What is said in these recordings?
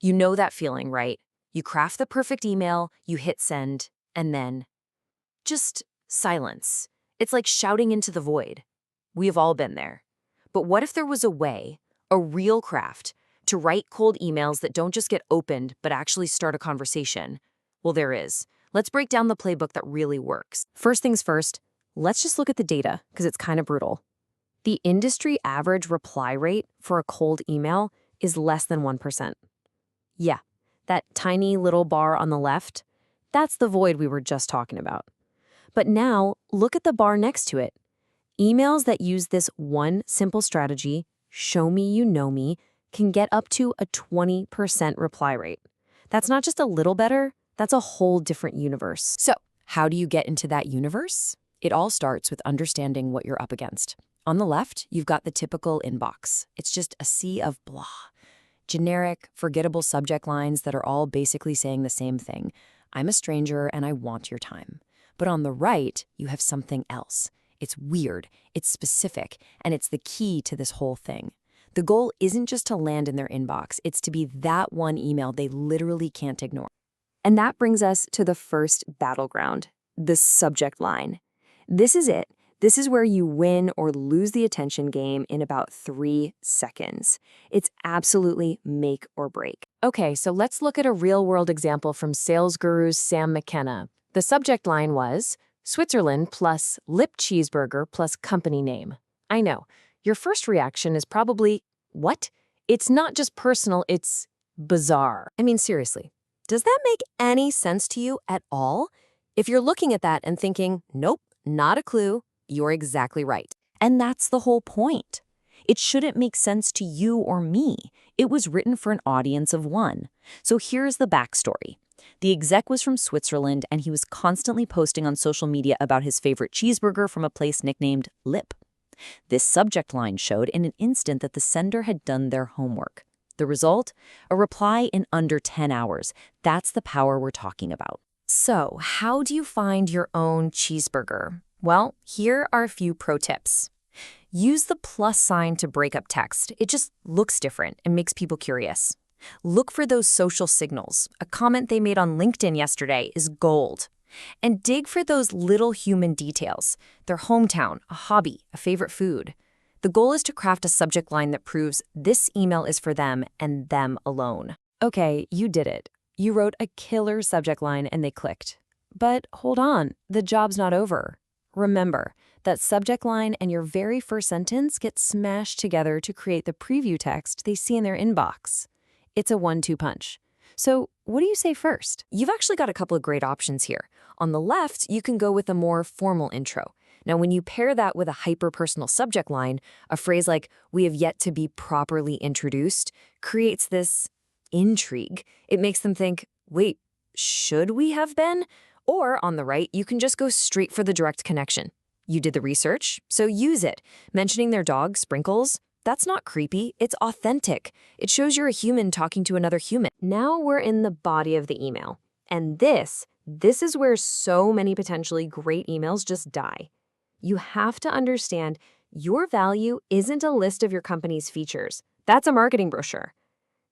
You know that feeling, right? You craft the perfect email, you hit send, and then just silence. It's like shouting into the void. We have all been there. But what if there was a way, a real craft, to write cold emails that don't just get opened, but actually start a conversation? Well, there is. Let's break down the playbook that really works. First things first, let's just look at the data, because it's kind of brutal. The industry average reply rate for a cold email is less than 1%. Yeah, that tiny little bar on the left, that's the void we were just talking about. But now, look at the bar next to it. Emails that use this one simple strategy, show me you know me, can get up to a 20% reply rate. That's not just a little better, that's a whole different universe. So, how do you get into that universe? It all starts with understanding what you're up against. On the left, you've got the typical inbox. It's just a sea of blah. Generic, forgettable subject lines that are all basically saying the same thing. I'm a stranger and I want your time. But on the right, you have something else. It's weird, it's specific, and it's the key to this whole thing. The goal isn't just to land in their inbox, it's to be that one email they literally can't ignore. And that brings us to the first battleground, the subject line. This is it. This is where you win or lose the attention game in about 3 seconds. It's absolutely make or break. Okay, so let's look at a real-world example from Sales Guru's Sam McKenna. The subject line was, Switzerland plus lip cheeseburger plus company name. I know, your first reaction is probably, what? It's not just personal, it's bizarre. I mean, seriously, does that make any sense to you at all? If you're looking at that and thinking, nope, not a clue, you're exactly right. And that's the whole point. It shouldn't make sense to you or me. It was written for an audience of one. So here's the backstory. The exec was from Switzerland, and he was constantly posting on social media about his favorite cheeseburger from a place nicknamed Lip. This subject line showed in an instant that the sender had done their homework. The result? A reply in under 10 hours. That's the power we're talking about. So, how do you find your own cheeseburger? Well, here are a few pro tips. Use the plus sign to break up text. It just looks different and makes people curious. Look for those social signals. A comment they made on LinkedIn yesterday is gold. And dig for those little human details. Their hometown, a hobby, a favorite food. The goal is to craft a subject line that proves this email is for them and them alone. Okay, you did it. You wrote a killer subject line and they clicked. But hold on, the job's not over. Remember, that subject line and your very first sentence get smashed together to create the preview text they see in their inbox. It's a 1-2 punch. So what do you say first? You've actually got a couple of great options here. On the left, you can go with a more formal intro. Now, when you pair that with a hyper-personal subject line, a phrase like, we have yet to be properly introduced, creates this intrigue. It makes them think, wait, should we have been? Or on the right, you can just go straight for the direct connection. You did the research, so use it. Mentioning their dog, Sprinkles, that's not creepy, it's authentic. It shows you're a human talking to another human. Now we're in the body of the email. And this is where so many potentially great emails just die. You have to understand your value isn't a list of your company's features. That's a marketing brochure.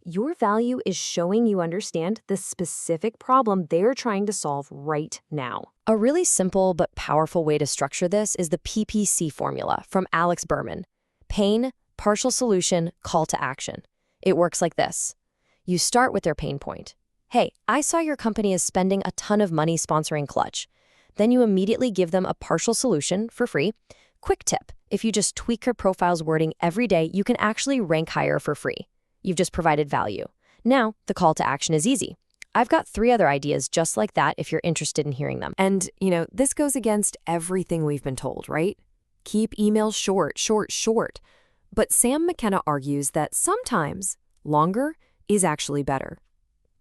Your value is showing you understand the specific problem they're trying to solve right now. A really simple but powerful way to structure this is the PPC formula from Alex Berman. Pain, partial solution, call to action. It works like this. You start with their pain point. Hey, I saw your company is spending a ton of money sponsoring Clutch. Then you immediately give them a partial solution for free. Quick tip, if you just tweak your profile's wording every day, you can actually rank higher for free. You've just provided value. Now, the call to action is easy. I've got 3 other ideas just like that if you're interested in hearing them. And, this goes against everything we've been told, right? Keep emails short, short, short. But Sam McKenna argues that sometimes longer is actually better.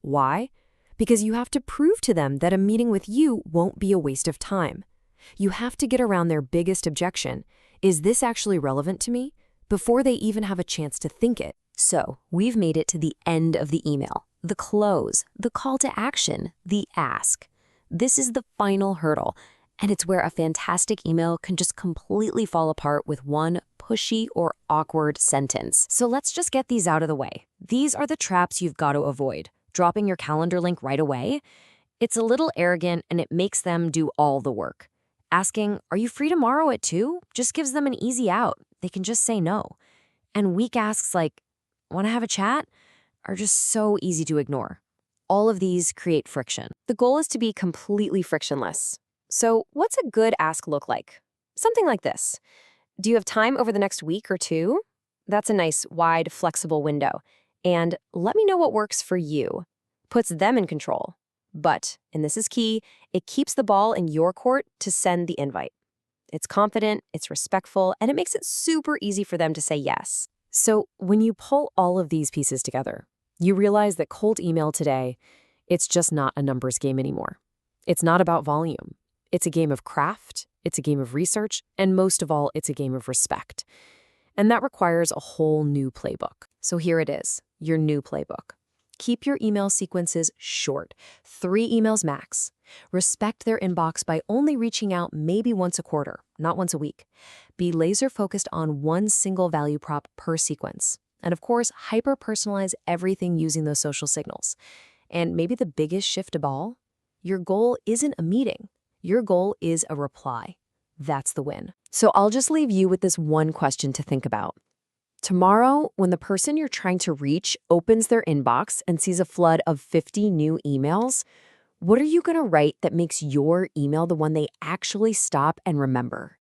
Why? Because you have to prove to them that a meeting with you won't be a waste of time. You have to get around their biggest objection. Is this actually relevant to me? Before they even have a chance to think it. So, we've made it to the end of the email, the close, the call to action, the ask. This is the final hurdle, and it's where a fantastic email can just completely fall apart with one pushy or awkward sentence. So let's just get these out of the way. These are the traps you've got to avoid. Dropping your calendar link right away? It's a little arrogant and it makes them do all the work. Asking, "Are you free tomorrow at 2?" just gives them an easy out. They can just say no. And weak asks like, "Want to have a chat?" are just so easy to ignore. All of these create friction. The goal is to be completely frictionless. So what's a good ask look like? Something like this. Do you have time over the next week or two? That's a nice, wide, flexible window. And let me know what works for you. Puts them in control. But, and this is key, it keeps the ball in your court to send the invite. It's confident, it's respectful, and it makes it super easy for them to say yes. So when you pull all of these pieces together, you realize that cold email today, it's just not a numbers game anymore. It's not about volume. It's a game of craft, it's a game of research, and most of all, it's a game of respect. And that requires a whole new playbook. So here it is, your new playbook. Keep your email sequences short, 3 emails max. Respect their inbox by only reaching out maybe once a quarter, not once a week. Be laser-focused on one single value prop per sequence. And of course, hyper-personalize everything using those social signals. And maybe the biggest shift of all, your goal isn't a meeting. Your goal is a reply. That's the win. So I'll just leave you with this one question to think about. Tomorrow, when the person you're trying to reach opens their inbox and sees a flood of 50 new emails, what are you going to write that makes your email the one they actually stop and remember?